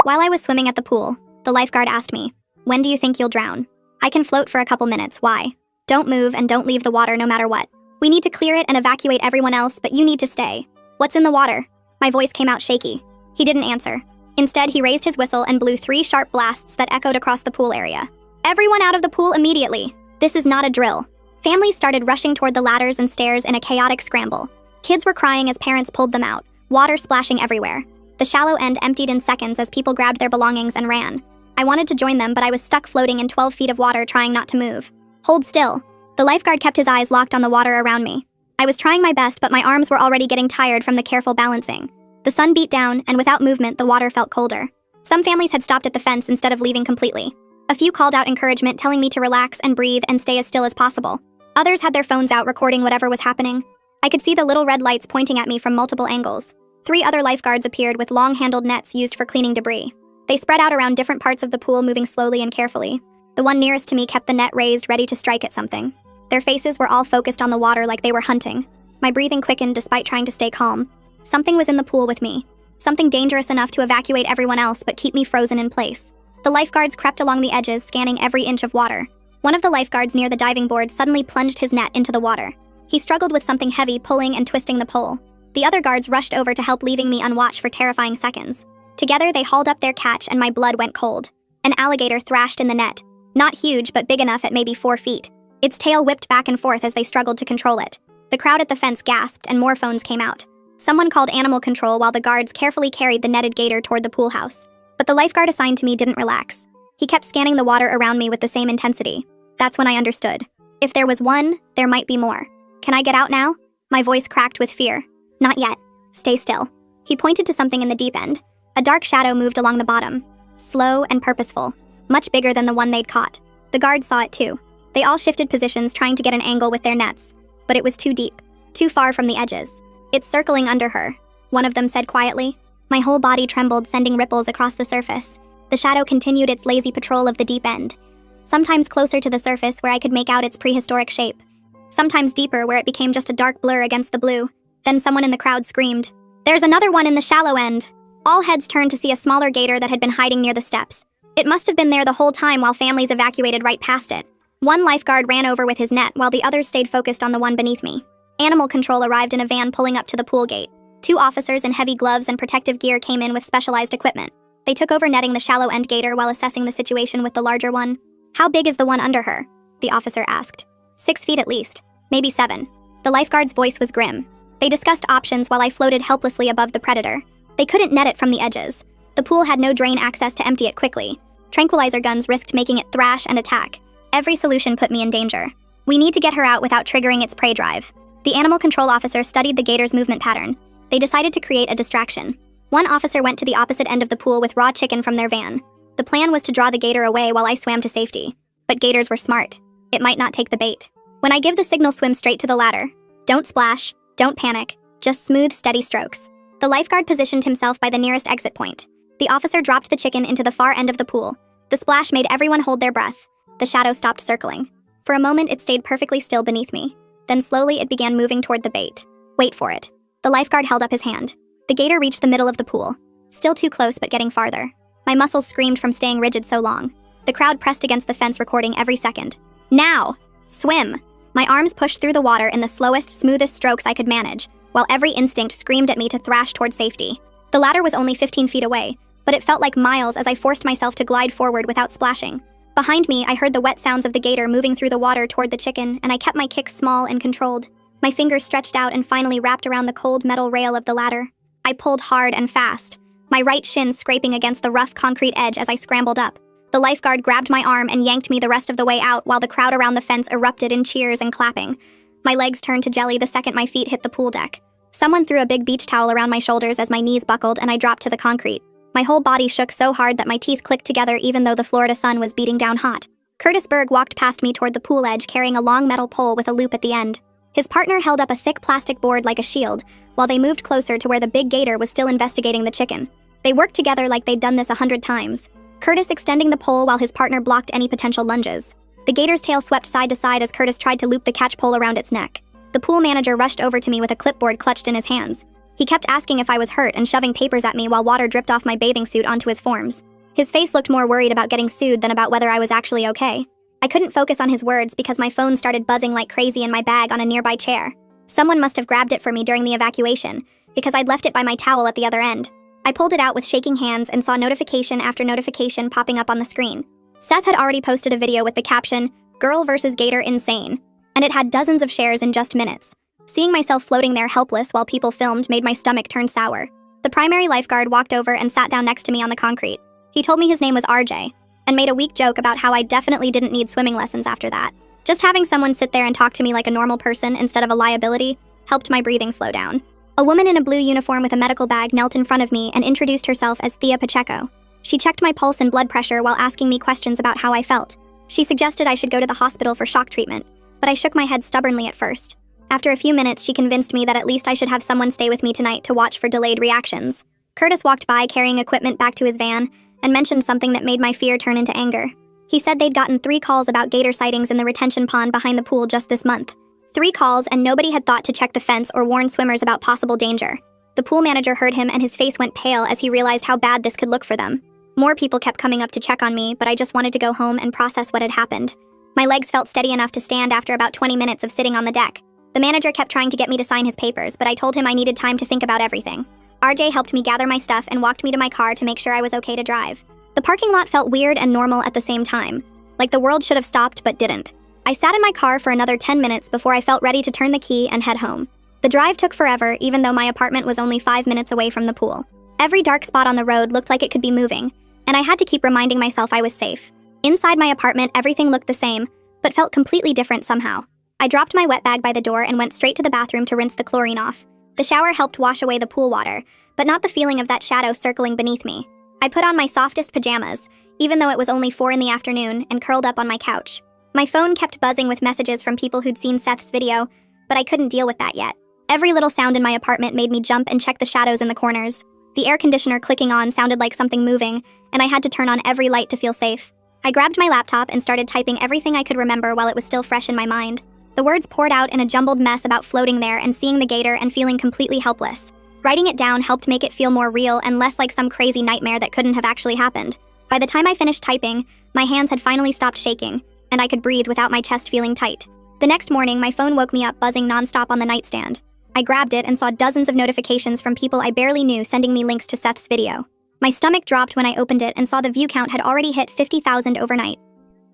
While I was swimming at the pool, the lifeguard asked me, "When do you think you'll drown?" "I can float for a couple minutes, why?" "Don't move and don't leave the water no matter what. We need to clear it and evacuate everyone else, but you need to stay." "What's in the water?" My voice came out shaky. He didn't answer. Instead, he raised his whistle and blew 3 sharp blasts that echoed across the pool area. "Everyone out of the pool immediately! This is not a drill." Families started rushing toward the ladders and stairs in a chaotic scramble. Kids were crying as parents pulled them out, water splashing everywhere. The shallow end emptied in seconds as people grabbed their belongings and ran. I wanted to join them, but I was stuck floating in 12 feet of water trying not to move. "Hold still." The lifeguard kept his eyes locked on the water around me. I was trying my best, but my arms were already getting tired from the careful balancing. The sun beat down, and without movement, the water felt colder. Some families had stopped at the fence instead of leaving completely. A few called out encouragement, telling me to relax and breathe and stay as still as possible. Others had their phones out recording whatever was happening. I could see the little red lights pointing at me from multiple angles. 3 other lifeguards appeared with long-handled nets used for cleaning debris. They spread out around different parts of the pool, moving slowly and carefully. The one nearest to me kept the net raised, ready to strike at something. Their faces were all focused on the water like they were hunting. My breathing quickened despite trying to stay calm. Something was in the pool with me. Something dangerous enough to evacuate everyone else but keep me frozen in place. The lifeguards crept along the edges, scanning every inch of water. One of the lifeguards near the diving board suddenly plunged his net into the water. He struggled with something heavy, pulling and twisting the pole. The other guards rushed over to help, leaving me unwatched for terrifying seconds. Together, they hauled up their catch and my blood went cold. An alligator thrashed in the net. Not huge, but big enough at maybe 4 feet. Its tail whipped back and forth as they struggled to control it. The crowd at the fence gasped and more phones came out. Someone called animal control while the guards carefully carried the netted gator toward the pool house. But the lifeguard assigned to me didn't relax. He kept scanning the water around me with the same intensity. That's when I understood. If there was one, there might be more. "Can I get out now?" My voice cracked with fear. "Not yet. Stay still." He pointed to something in the deep end. A dark shadow moved along the bottom. Slow and purposeful. Much bigger than the one they'd caught. The guards saw it too. They all shifted positions, trying to get an angle with their nets. But it was too deep. Too far from the edges. "It's circling under her," one of them said quietly. My whole body trembled, sending ripples across the surface. The shadow continued its lazy patrol of the deep end. Sometimes closer to the surface where I could make out its prehistoric shape. Sometimes deeper where it became just a dark blur against the blue. Then someone in the crowd screamed, "There's another one in the shallow end!" All heads turned to see a smaller gator that had been hiding near the steps. It must have been there the whole time while families evacuated right past it. One lifeguard ran over with his net while the others stayed focused on the one beneath me. Animal control arrived in a van pulling up to the pool gate. 2 officers in heavy gloves and protective gear came in with specialized equipment. They took over netting the shallow end gator while assessing the situation with the larger one. "How big is the one under her?" the officer asked. 6 feet at least, maybe 7. The lifeguard's voice was grim. They discussed options while I floated helplessly above the predator. They couldn't net it from the edges. The pool had no drain access to empty it quickly. Tranquilizer guns risked making it thrash and attack. Every solution put me in danger. "We need to get her out without triggering its prey drive." The animal control officer studied the gator's movement pattern. They decided to create a distraction. One officer went to the opposite end of the pool with raw chicken from their van. The plan was to draw the gator away while I swam to safety. But gators were smart. It might not take the bait. When I give the signal, swim straight to the ladder. Don't splash, don't panic, just smooth, steady strokes. The lifeguard positioned himself by the nearest exit point. The officer dropped the chicken into the far end of the pool. The splash made everyone hold their breath. The shadow stopped circling. For a moment, it stayed perfectly still beneath me. Then slowly it began moving toward the bait. "Wait for it." The lifeguard held up his hand. The gator reached the middle of the pool. Still too close, but getting farther. My muscles screamed from staying rigid so long. The crowd pressed against the fence, recording every second. "Now! Swim!" My arms pushed through the water in the slowest, smoothest strokes I could manage, while every instinct screamed at me to thrash toward safety. The ladder was only 15 feet away, but it felt like miles as I forced myself to glide forward without splashing. Behind me, I heard the wet sounds of the gator moving through the water toward the chicken, and I kept my kicks small and controlled. My fingers stretched out and finally wrapped around the cold metal rail of the ladder. I pulled hard and fast, my right shin scraping against the rough concrete edge as I scrambled up. The lifeguard grabbed my arm and yanked me the rest of the way out while the crowd around the fence erupted in cheers and clapping. My legs turned to jelly the second my feet hit the pool deck. Someone threw a big beach towel around my shoulders as my knees buckled and I dropped to the concrete. My whole body shook so hard that my teeth clicked together even though the Florida sun was beating down hot. Curtis Berg walked past me toward the pool edge carrying a long metal pole with a loop at the end. His partner held up a thick plastic board like a shield, while they moved closer to where the big gator was still investigating the chicken. They worked together like they'd done this 100 times. Curtis extending the pole while his partner blocked any potential lunges. The gator's tail swept side to side as Curtis tried to loop the catch pole around its neck. The pool manager rushed over to me with a clipboard clutched in his hands. He kept asking if I was hurt and shoving papers at me while water dripped off my bathing suit onto his forms. His face looked more worried about getting sued than about whether I was actually okay. I couldn't focus on his words because my phone started buzzing like crazy in my bag on a nearby chair. Someone must have grabbed it for me during the evacuation, because I'd left it by my towel at the other end. I pulled it out with shaking hands and saw notification after notification popping up on the screen. Seth had already posted a video with the caption, "Girl vs. Gator insane," and it had dozens of shares in just minutes. Seeing myself floating there helpless while people filmed made my stomach turn sour. The primary lifeguard walked over and sat down next to me on the concrete. He told me his name was RJ, and made a weak joke about how I definitely didn't need swimming lessons after that. Just having someone sit there and talk to me like a normal person instead of a liability helped my breathing slow down. A woman in a blue uniform with a medical bag knelt in front of me and introduced herself as Thea Pacheco. She checked my pulse and blood pressure while asking me questions about how I felt. She suggested I should go to the hospital for shock treatment, but I shook my head stubbornly at first. After a few minutes, she convinced me that at least I should have someone stay with me tonight to watch for delayed reactions. Curtis walked by carrying equipment back to his van and mentioned something that made my fear turn into anger. He said they'd gotten 3 calls about gator sightings in the retention pond behind the pool just this month. 3 calls, and nobody had thought to check the fence or warn swimmers about possible danger. The pool manager heard him and his face went pale as he realized how bad this could look for them. More people kept coming up to check on me, but I just wanted to go home and process what had happened. My legs felt steady enough to stand after about 20 minutes of sitting on the deck. The manager kept trying to get me to sign his papers, but I told him I needed time to think about everything. RJ helped me gather my stuff and walked me to my car to make sure I was okay to drive. The parking lot felt weird and normal at the same time, like the world should have stopped but didn't. I sat in my car for another 10 minutes before I felt ready to turn the key and head home. The drive took forever, even though my apartment was only 5 minutes away from the pool. Every dark spot on the road looked like it could be moving, and I had to keep reminding myself I was safe. Inside my apartment, everything looked the same, but felt completely different somehow. I dropped my wet bag by the door and went straight to the bathroom to rinse the chlorine off. The shower helped wash away the pool water, but not the feeling of that shadow circling beneath me. I put on my softest pajamas, even though it was only 4 in the afternoon, and curled up on my couch. My phone kept buzzing with messages from people who'd seen Seth's video, but I couldn't deal with that yet. Every little sound in my apartment made me jump and check the shadows in the corners. The air conditioner clicking on sounded like something moving, and I had to turn on every light to feel safe. I grabbed my laptop and started typing everything I could remember while it was still fresh in my mind. The words poured out in a jumbled mess about floating there and seeing the gator and feeling completely helpless. Writing it down helped make it feel more real and less like some crazy nightmare that couldn't have actually happened. By the time I finished typing, my hands had finally stopped shaking, and I could breathe without my chest feeling tight. The next morning, my phone woke me up buzzing nonstop on the nightstand. I grabbed it and saw dozens of notifications from people I barely knew sending me links to Seth's video. My stomach dropped when I opened it and saw the view count had already hit 50,000 overnight.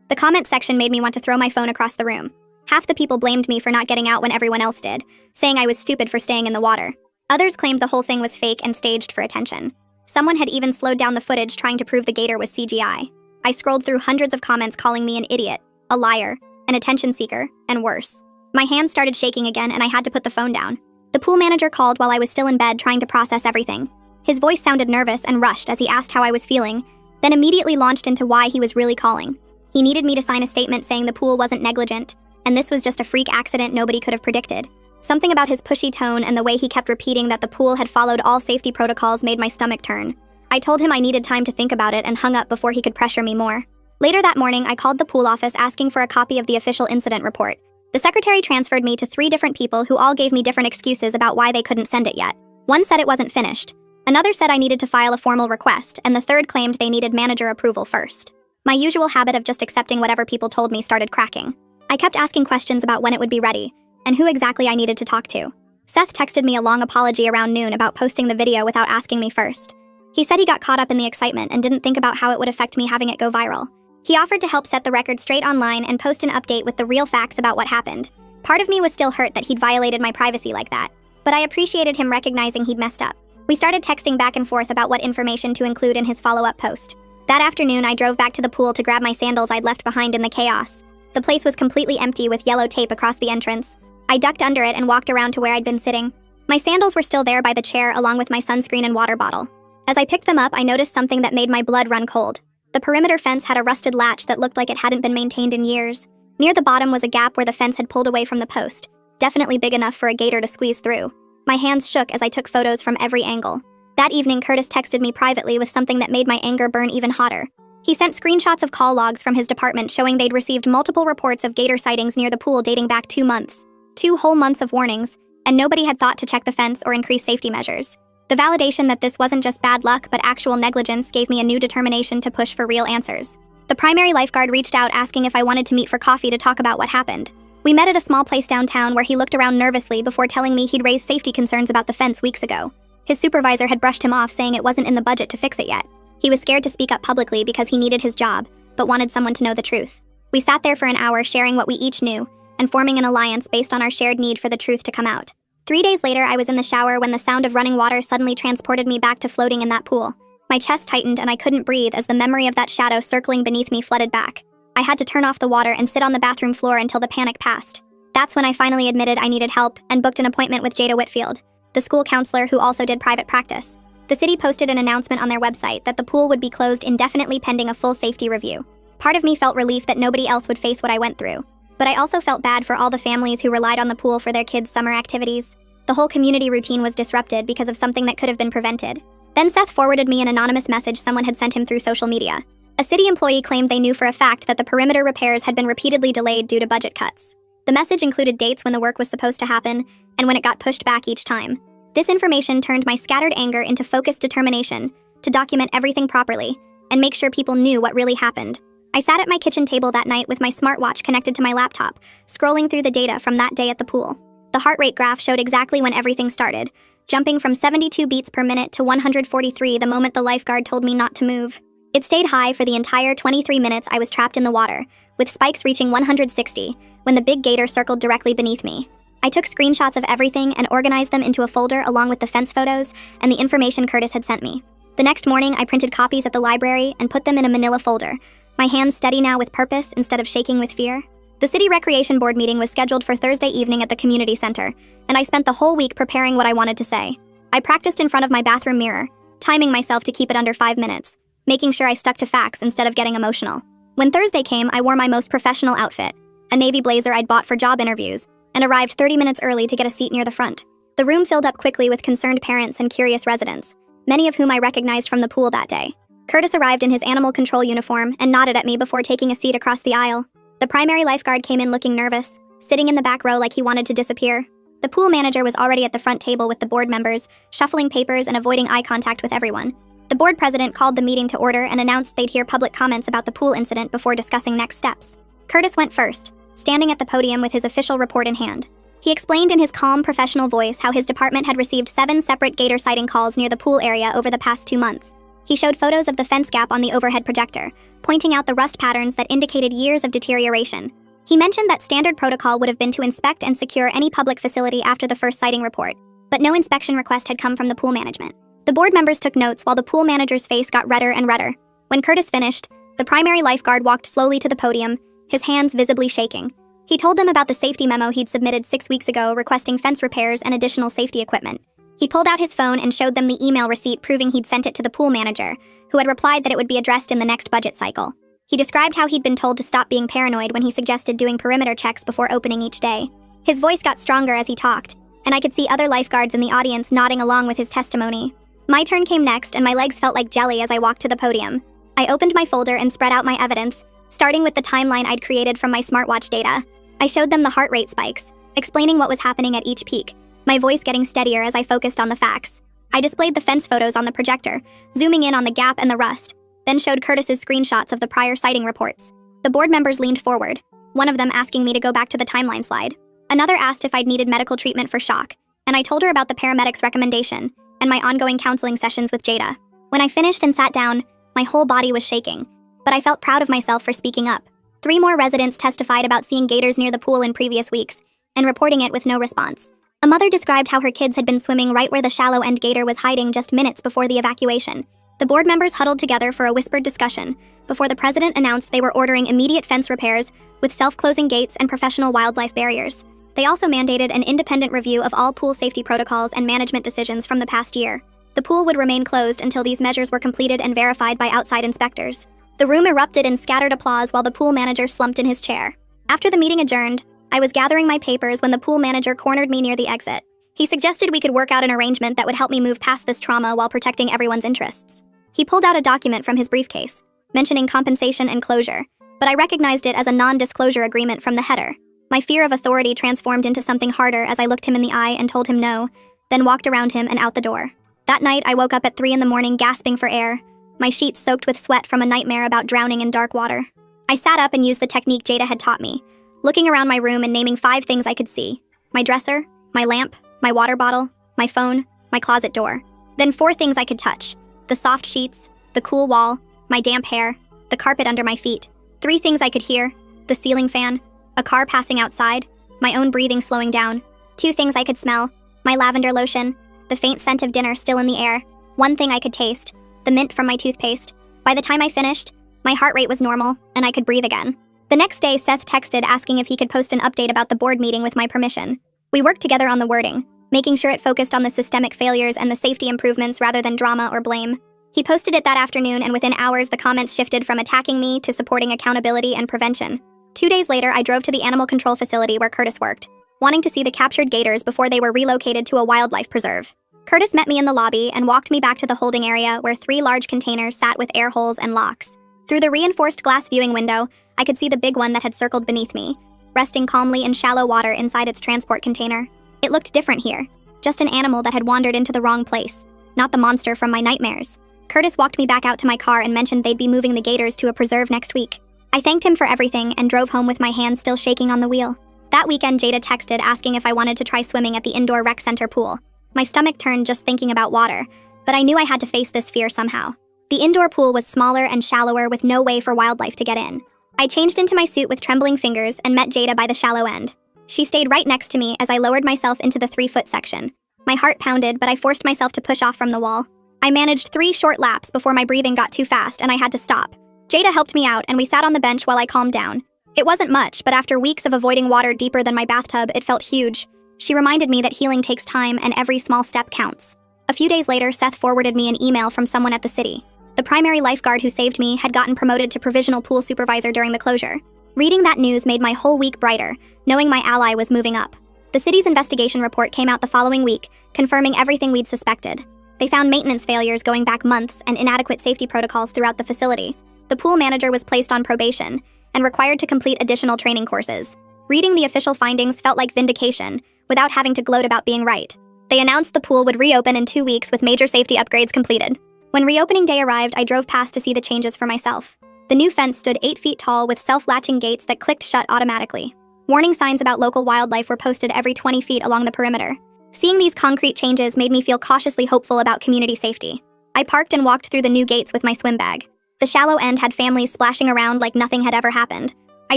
The comment section made me want to throw my phone across the room. Half the people blamed me for not getting out when everyone else did, saying I was stupid for staying in the water. Others claimed the whole thing was fake and staged for attention. Someone had even slowed down the footage trying to prove the gator was CGI. I scrolled through hundreds of comments calling me an idiot, a liar, an attention seeker, and worse. My hands started shaking again and I had to put the phone down. The pool manager called while I was still in bed trying to process everything. His voice sounded nervous and rushed as he asked how I was feeling, then immediately launched into why he was really calling. He needed me to sign a statement saying the pool wasn't negligent, and this was just a freak accident nobody could have predicted. Something about his pushy tone and the way he kept repeating that the pool had followed all safety protocols made my stomach turn. I told him I needed time to think about it and hung up before he could pressure me more. Later that morning, I called the pool office asking for a copy of the official incident report. The secretary transferred me to 3 different people who all gave me different excuses about why they couldn't send it yet. One said it wasn't finished. Another said I needed to file a formal request, and the third claimed they needed manager approval first. My usual habit of just accepting whatever people told me started cracking. I kept asking questions about when it would be ready, and who exactly I needed to talk to. Seth texted me a long apology around noon about posting the video without asking me first. He said he got caught up in the excitement and didn't think about how it would affect me having it go viral. He offered to help set the record straight online and post an update with the real facts about what happened. Part of me was still hurt that he'd violated my privacy like that, but I appreciated him recognizing he'd messed up. We started texting back and forth about what information to include in his follow-up post. That afternoon, I drove back to the pool to grab my sandals I'd left behind in the chaos. The place was completely empty with yellow tape across the entrance. I ducked under it and walked around to where I'd been sitting. My sandals were still there by the chair along with my sunscreen and water bottle. As I picked them up, I noticed something that made my blood run cold. The perimeter fence had a rusted latch that looked like it hadn't been maintained in years. Near the bottom was a gap where the fence had pulled away from the post, definitely big enough for a gator to squeeze through. My hands shook as I took photos from every angle. That evening, Curtis texted me privately with something that made my anger burn even hotter. He sent screenshots of call logs from his department showing they'd received multiple reports of gator sightings near the pool dating back 2 months. 2 whole months of warnings, and nobody had thought to check the fence or increase safety measures. The validation that this wasn't just bad luck but actual negligence gave me a new determination to push for real answers. The primary lifeguard reached out asking if I wanted to meet for coffee to talk about what happened. We met at a small place downtown where he looked around nervously before telling me he'd raised safety concerns about the fence weeks ago. His supervisor had brushed him off, saying it wasn't in the budget to fix it yet. He was scared to speak up publicly because he needed his job, but wanted someone to know the truth. We sat there for an hour sharing what we each knew, and forming an alliance based on our shared need for the truth to come out. 3 days later, I was in the shower when the sound of running water suddenly transported me back to floating in that pool. My chest tightened and I couldn't breathe as the memory of that shadow circling beneath me flooded back. I had to turn off the water and sit on the bathroom floor until the panic passed. That's when I finally admitted I needed help and booked an appointment with Jada Whitfield, the school counselor who also did private practice. The city posted an announcement on their website that the pool would be closed indefinitely pending a full safety review. Part of me felt relief that nobody else would face what I went through, but I also felt bad for all the families who relied on the pool for their kids' summer activities. The whole community routine was disrupted because of something that could have been prevented. Then Seth forwarded me an anonymous message someone had sent him through social media. A city employee claimed they knew for a fact that the perimeter repairs had been repeatedly delayed due to budget cuts. The message included dates when the work was supposed to happen and when it got pushed back each time. This information turned my scattered anger into focused determination to document everything properly and make sure people knew what really happened. I sat at my kitchen table that night with my smartwatch connected to my laptop, scrolling through the data from that day at the pool. The heart rate graph showed exactly when everything started, jumping from 72 beats per minute to 143 the moment the lifeguard told me not to move. It stayed high for the entire 23 minutes I was trapped in the water, with spikes reaching 160 when the big gator circled directly beneath me. I took screenshots of everything and organized them into a folder along with the fence photos and the information Curtis had sent me. The next morning, I printed copies at the library and put them in a manila folder, my hands steady now with purpose instead of shaking with fear. The City Recreation Board meeting was scheduled for Thursday evening at the community center, and I spent the whole week preparing what I wanted to say. I practiced in front of my bathroom mirror, timing myself to keep it under 5 minutes, making sure I stuck to facts instead of getting emotional. When Thursday came, I wore my most professional outfit, a navy blazer I'd bought for job interviews, and arrived 30 minutes early to get a seat near the front. The room filled up quickly with concerned parents and curious residents, many of whom I recognized from the pool that day. Curtis arrived in his animal control uniform and nodded at me before taking a seat across the aisle. The primary lifeguard came in looking nervous, sitting in the back row like he wanted to disappear. The pool manager was already at the front table with the board members, shuffling papers and avoiding eye contact with everyone. The board president called the meeting to order and announced they'd hear public comments about the pool incident before discussing next steps. Curtis went first, standing at the podium with his official report in hand. He explained in his calm, professional voice how his department had received 7 separate gator sighting calls near the pool area over the past 2 months. He showed photos of the fence gap on the overhead projector, pointing out the rust patterns that indicated years of deterioration. He mentioned that standard protocol would have been to inspect and secure any public facility after the first sighting report, but no inspection request had come from the pool management. The board members took notes while the pool manager's face got redder and redder. When Curtis finished, the primary lifeguard walked slowly to the podium, his hands visibly shaking. He told them about the safety memo he'd submitted 6 weeks ago requesting fence repairs and additional safety equipment. He pulled out his phone and showed them the email receipt proving he'd sent it to the pool manager, who had replied that it would be addressed in the next budget cycle. He described how he'd been told to stop being paranoid when he suggested doing perimeter checks before opening each day. His voice got stronger as he talked, and I could see other lifeguards in the audience nodding along with his testimony. My turn came next, and my legs felt like jelly as I walked to the podium. I opened my folder and spread out my evidence, starting with the timeline I'd created from my smartwatch data. I showed them the heart rate spikes, explaining what was happening at each peak, my voice getting steadier as I focused on the facts. I displayed the fence photos on the projector, zooming in on the gap and the rust, then showed Curtis's screenshots of the prior sighting reports. The board members leaned forward, one of them asking me to go back to the timeline slide. Another asked if I'd needed medical treatment for shock, and I told her about the paramedics' recommendation and my ongoing counseling sessions with Jada. When I finished and sat down, my whole body was shaking, but I felt proud of myself for speaking up. 3 more residents testified about seeing gators near the pool in previous weeks and reporting it with no response. A mother described how her kids had been swimming right where the shallow-end gator was hiding just minutes before the evacuation. The board members huddled together for a whispered discussion before the president announced they were ordering immediate fence repairs with self-closing gates and professional wildlife barriers. They also mandated an independent review of all pool safety protocols and management decisions from the past year. The pool would remain closed until these measures were completed and verified by outside inspectors. The room erupted in scattered applause while the pool manager slumped in his chair. After the meeting adjourned, I was gathering my papers when the pool manager cornered me near the exit. He suggested we could work out an arrangement that would help me move past this trauma while protecting everyone's interests. He pulled out a document from his briefcase, mentioning compensation and closure, but I recognized it as a non-disclosure agreement from the header. My fear of authority transformed into something harder as I looked him in the eye and told him no, then walked around him and out the door. That night, I woke up at 3 a.m. gasping for air, my sheets soaked with sweat from a nightmare about drowning in dark water. I sat up and used the technique Jada had taught me, looking around my room and naming 5 things I could see: my dresser, my lamp, my water bottle, my phone, my closet door. Then 4 things I could touch: the soft sheets, the cool wall, my damp hair, the carpet under my feet. 3 things I could hear: the ceiling fan, a car passing outside, my own breathing slowing down. 2 things I could smell: my lavender lotion, the faint scent of dinner still in the air. 1 thing I could taste: the mint from my toothpaste. By the time I finished, my heart rate was normal, and I could breathe again. The next day, Seth texted asking if he could post an update about the board meeting with my permission. We worked together on the wording, making sure it focused on the systemic failures and the safety improvements rather than drama or blame. He posted it that afternoon, and within hours, the comments shifted from attacking me to supporting accountability and prevention. 2 days later, I drove to the animal control facility where Curtis worked, wanting to see the captured gators before they were relocated to a wildlife preserve. Curtis met me in the lobby and walked me back to the holding area where 3 large containers sat with air holes and locks. Through the reinforced glass viewing window, I could see the big one that had circled beneath me, resting calmly in shallow water inside its transport container. It looked different here, just an animal that had wandered into the wrong place, not the monster from my nightmares. Curtis walked me back out to my car and mentioned they'd be moving the gators to a preserve next week. I thanked him for everything and drove home with my hands still shaking on the wheel. That weekend, Jada texted asking if I wanted to try swimming at the indoor rec center pool. My stomach turned just thinking about water, but I knew I had to face this fear somehow. The indoor pool was smaller and shallower with no way for wildlife to get in. I changed into my suit with trembling fingers and met Jada by the shallow end. She stayed right next to me as I lowered myself into the 3-foot section. My heart pounded, but I forced myself to push off from the wall. I managed 3 short laps before my breathing got too fast and I had to stop. Jada helped me out and we sat on the bench while I calmed down. It wasn't much, but after weeks of avoiding water deeper than my bathtub, it felt huge. She reminded me that healing takes time and every small step counts. A few days later, Seth forwarded me an email from someone at the city. The primary lifeguard who saved me had gotten promoted to provisional pool supervisor during the closure. Reading that news made my whole week brighter, knowing my ally was moving up. The city's investigation report came out the following week, confirming everything we'd suspected. They found maintenance failures going back months and inadequate safety protocols throughout the facility. The pool manager was placed on probation and required to complete additional training courses. Reading the official findings felt like vindication, without having to gloat about being right. They announced the pool would reopen in 2 weeks with major safety upgrades completed. When reopening day arrived, I drove past to see the changes for myself. The new fence stood 8 feet tall with self-latching gates that clicked shut automatically. Warning signs about local wildlife were posted every 20 feet along the perimeter. Seeing these concrete changes made me feel cautiously hopeful about community safety. I parked and walked through the new gates with my swim bag. The shallow end had families splashing around like nothing had ever happened. I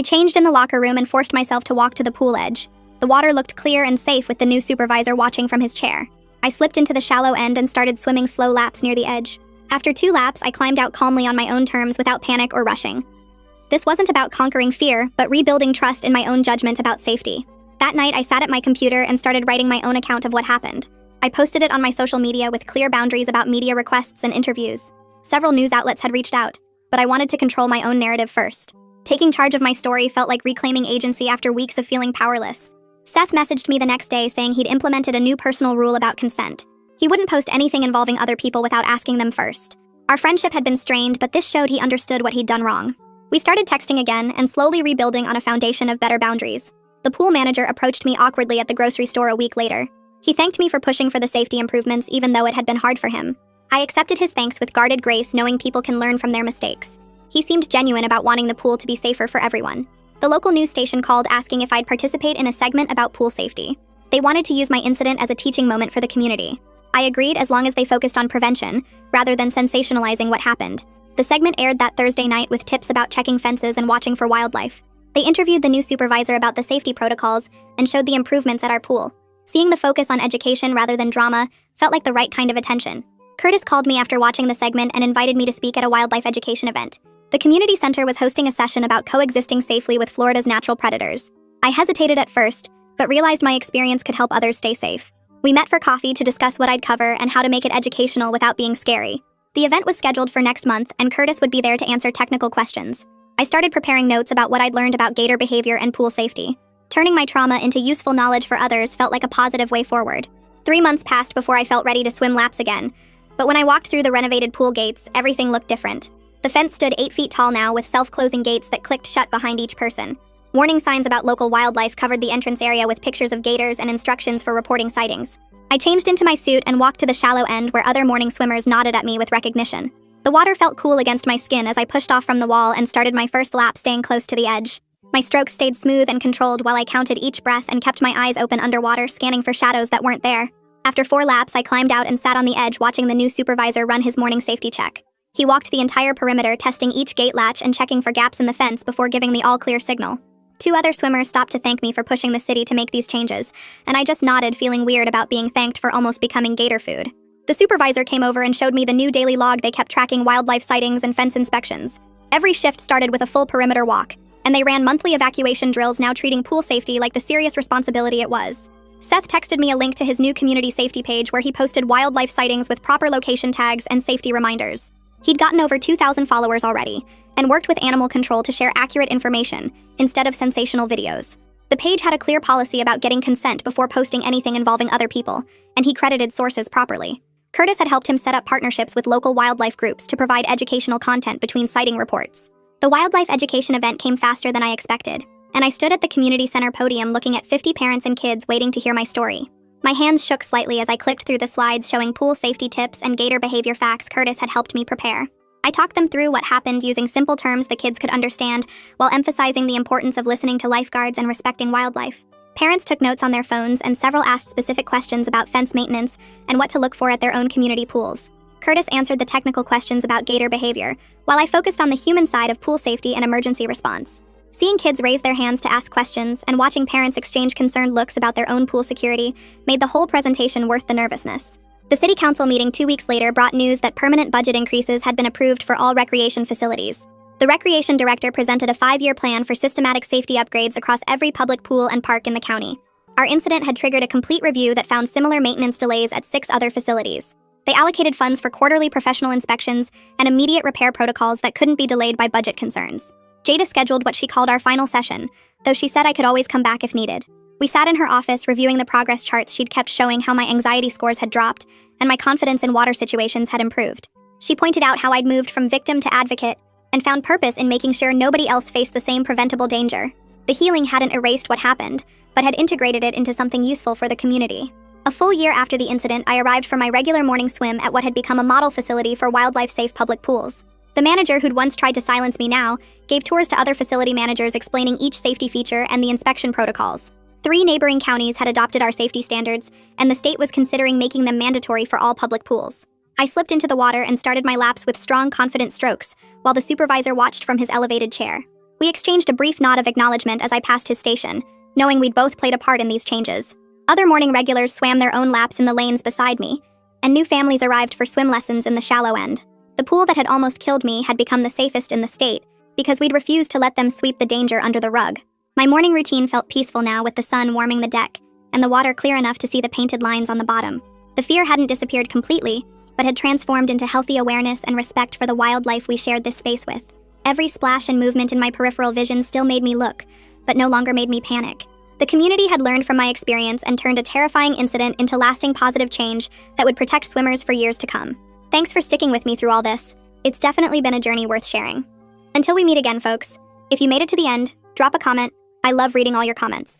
changed in the locker room and forced myself to walk to the pool edge. The water looked clear and safe with the new supervisor watching from his chair. I slipped into the shallow end and started swimming slow laps near the edge. After 2 laps, I climbed out calmly on my own terms without panic or rushing. This wasn't about conquering fear, but rebuilding trust in my own judgment about safety. That night, I sat at my computer and started writing my own account of what happened. I posted it on my social media with clear boundaries about media requests and interviews. Several news outlets had reached out, but I wanted to control my own narrative first. Taking charge of my story felt like reclaiming agency after weeks of feeling powerless. Seth messaged me the next day saying he'd implemented a new personal rule about consent. He wouldn't post anything involving other people without asking them first. Our friendship had been strained, but this showed he understood what he'd done wrong. We started texting again and slowly rebuilding on a foundation of better boundaries. The pool manager approached me awkwardly at the grocery store a week later. He thanked me for pushing for the safety improvements even though it had been hard for him. I accepted his thanks with guarded grace, knowing people can learn from their mistakes. He seemed genuine about wanting the pool to be safer for everyone. The local news station called asking if I'd participate in a segment about pool safety. They wanted to use my incident as a teaching moment for the community. I agreed as long as they focused on prevention, rather than sensationalizing what happened. The segment aired that Thursday night with tips about checking fences and watching for wildlife. They interviewed the new supervisor about the safety protocols and showed the improvements at our pool. Seeing the focus on education rather than drama felt like the right kind of attention. Curtis called me after watching the segment and invited me to speak at a wildlife education event. The community center was hosting a session about coexisting safely with Florida's natural predators. I hesitated at first, but realized my experience could help others stay safe. We met for coffee to discuss what I'd cover and how to make it educational without being scary. The event was scheduled for next month, and Curtis would be there to answer technical questions. I started preparing notes about what I'd learned about gator behavior and pool safety. Turning my trauma into useful knowledge for others felt like a positive way forward. 3 months passed before I felt ready to swim laps again, but when I walked through the renovated pool gates, everything looked different. The fence stood 8 feet tall now with self-closing gates that clicked shut behind each person. Warning signs about local wildlife covered the entrance area with pictures of gators and instructions for reporting sightings. I changed into my suit and walked to the shallow end where other morning swimmers nodded at me with recognition. The water felt cool against my skin as I pushed off from the wall and started my first lap, staying close to the edge. My strokes stayed smooth and controlled while I counted each breath and kept my eyes open underwater, scanning for shadows that weren't there. After 4 laps, I climbed out and sat on the edge watching the new supervisor run his morning safety check. He walked the entire perimeter, testing each gate latch and checking for gaps in the fence before giving the all-clear signal. 2 other swimmers stopped to thank me for pushing the city to make these changes, and I just nodded, feeling weird about being thanked for almost becoming gator food. The supervisor came over and showed me the new daily log they kept tracking wildlife sightings and fence inspections. Every shift started with a full perimeter walk, and they ran monthly evacuation drills, now treating pool safety like the serious responsibility it was. Seth texted me a link to his new community safety page where he posted wildlife sightings with proper location tags and safety reminders. He'd gotten over 2,000 followers already, and worked with animal control to share accurate information instead of sensational videos. The page had a clear policy about getting consent before posting anything involving other people, and he credited sources properly. Curtis had helped him set up partnerships with local wildlife groups to provide educational content between sighting reports. The wildlife education event came faster than I expected, and I stood at the community center podium looking at 50 parents and kids waiting to hear my story. My hands shook slightly as I clicked through the slides showing pool safety tips and gator behavior facts Curtis had helped me prepare. I talked them through what happened using simple terms the kids could understand, while emphasizing the importance of listening to lifeguards and respecting wildlife. Parents took notes on their phones, and several asked specific questions about fence maintenance and what to look for at their own community pools. Curtis answered the technical questions about gator behavior, while I focused on the human side of pool safety and emergency response. Seeing kids raise their hands to ask questions and watching parents exchange concerned looks about their own pool security made the whole presentation worth the nervousness. The city council meeting 2 weeks later brought news that permanent budget increases had been approved for all recreation facilities. The recreation director presented a 5-year plan for systematic safety upgrades across every public pool and park in the county. Our incident had triggered a complete review that found similar maintenance delays at 6 other facilities. They allocated funds for quarterly professional inspections and immediate repair protocols that couldn't be delayed by budget concerns. Jada scheduled what she called our final session, though she said I could always come back if needed. We sat in her office reviewing the progress charts she'd kept showing how my anxiety scores had dropped and my confidence in water situations had improved. She pointed out how I'd moved from victim to advocate and found purpose in making sure nobody else faced the same preventable danger. The healing hadn't erased what happened, but had integrated it into something useful for the community. A full year after the incident, I arrived for my regular morning swim at what had become a model facility for wildlife-safe public pools. The manager, who'd once tried to silence me now, gave tours to other facility managers explaining each safety feature and the inspection protocols. 3 neighboring counties had adopted our safety standards, and the state was considering making them mandatory for all public pools. I slipped into the water and started my laps with strong, confident strokes, while the supervisor watched from his elevated chair. We exchanged a brief nod of acknowledgement as I passed his station, knowing we'd both played a part in these changes. Other morning regulars swam their own laps in the lanes beside me, and new families arrived for swim lessons in the shallow end. The pool that had almost killed me had become the safest in the state, because we'd refused to let them sweep the danger under the rug. My morning routine felt peaceful now, with the sun warming the deck, and the water clear enough to see the painted lines on the bottom. The fear hadn't disappeared completely, but had transformed into healthy awareness and respect for the wildlife we shared this space with. Every splash and movement in my peripheral vision still made me look, but no longer made me panic. The community had learned from my experience and turned a terrifying incident into lasting positive change that would protect swimmers for years to come. Thanks for sticking with me through all this. It's definitely been a journey worth sharing. Until we meet again, folks, if you made it to the end, drop a comment. I love reading all your comments.